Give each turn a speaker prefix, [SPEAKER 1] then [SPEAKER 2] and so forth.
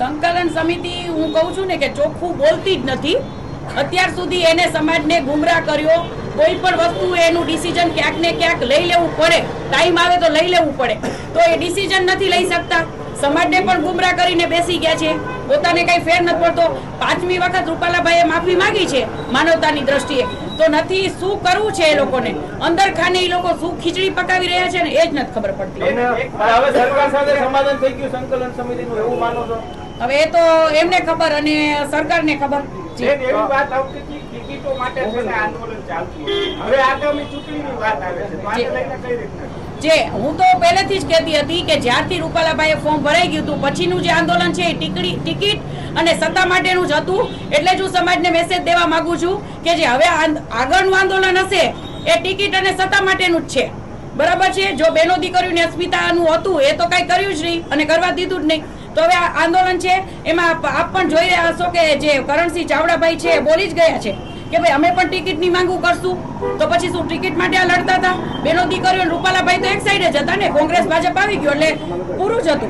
[SPEAKER 1] સંકલન સમિતિ હું કહું છું ને કે ચોખ્ખું બોલતી જ નથી. અત્યાર સુધી એને સમાજને ગુમરાહ કર્યો. કોઈ પણ વસ્તુ એનું ડિસિઝન ક્યાંક ને ક્યાંક લઈ લેવું પડે, ટાઈમ આવે તો લઈ લેવું પડે, તો એ ડિસિઝન નથી લઈ શકતા. સમાજને પણ ગુમરાહ કરીને બેસી ગયા છે. પોતાને કઈ ફેર નથી પડતો. 5મી વખત રૂપાલાભાઈએ માફી માંગી છે માનવતાની દ્રષ્ટિએ, તો નથી શું કરવું છે એ લોકોને. અંદર ખાને એ લોકો શું ખીચડી પકાવી રહ્યા છે ને એ જ નથી ખબર પડતી.
[SPEAKER 2] હવે સરકાર સાથે સમાધાન થઈ ગયું સંકલન સમિતિનું, એવું માનો છો?
[SPEAKER 1] હવે એ તો એમને ખબર અને સરકારને ખબર.
[SPEAKER 2] એવી વાત આવતી હતી ટિકિટો માટે આંદોલન ચાલતું, હવે આગામી ચૂંટણીની વાત આવે છે, તો આને લઈને કઈ રીતના?
[SPEAKER 1] જે હું તો પહેલેથી જ કહેતી હતી કે જ્યારથી રૂપાલાભાઈએ ફોર્મ ભરાઈ ગયું હતું પછીનું જે આંદોલન છે એ ટિકિટ અને સત્તા માટેનું જ હતું. એટલે જ હું સમાજને મેસેજ દેવા માંગુ છું કે જે હવે આગળનું આંદોલન હશે એ ટિકિટ અને સત્તા માટેનું જ છે. બરાબર છે? જો બેનો દીકરીઓની અસ્મિતાનું હતું એ તો કઈ કર્યું જ નહીં અને કરવા દીધું જ નહીં. તો હવે આ આંદોલન છે એમાં આપ પણ જોઈ રહ્યા હશો કે જે કરણસિંહ ચાવડાભાઈ છે એ બોલી જ ગયા છે કે ભાઈ અમે પણ ટિકિટની માંગુ કરશું. તો પછી શું ટિકિટ માટે આ લડતા હતા? બેનો દીકરીઓ રૂપાલાભાઈ તો એક સાઈડ જ હતા ને, કોંગ્રેસ ભાજપ આવી ગયો એટલે પૂરું જ હતું.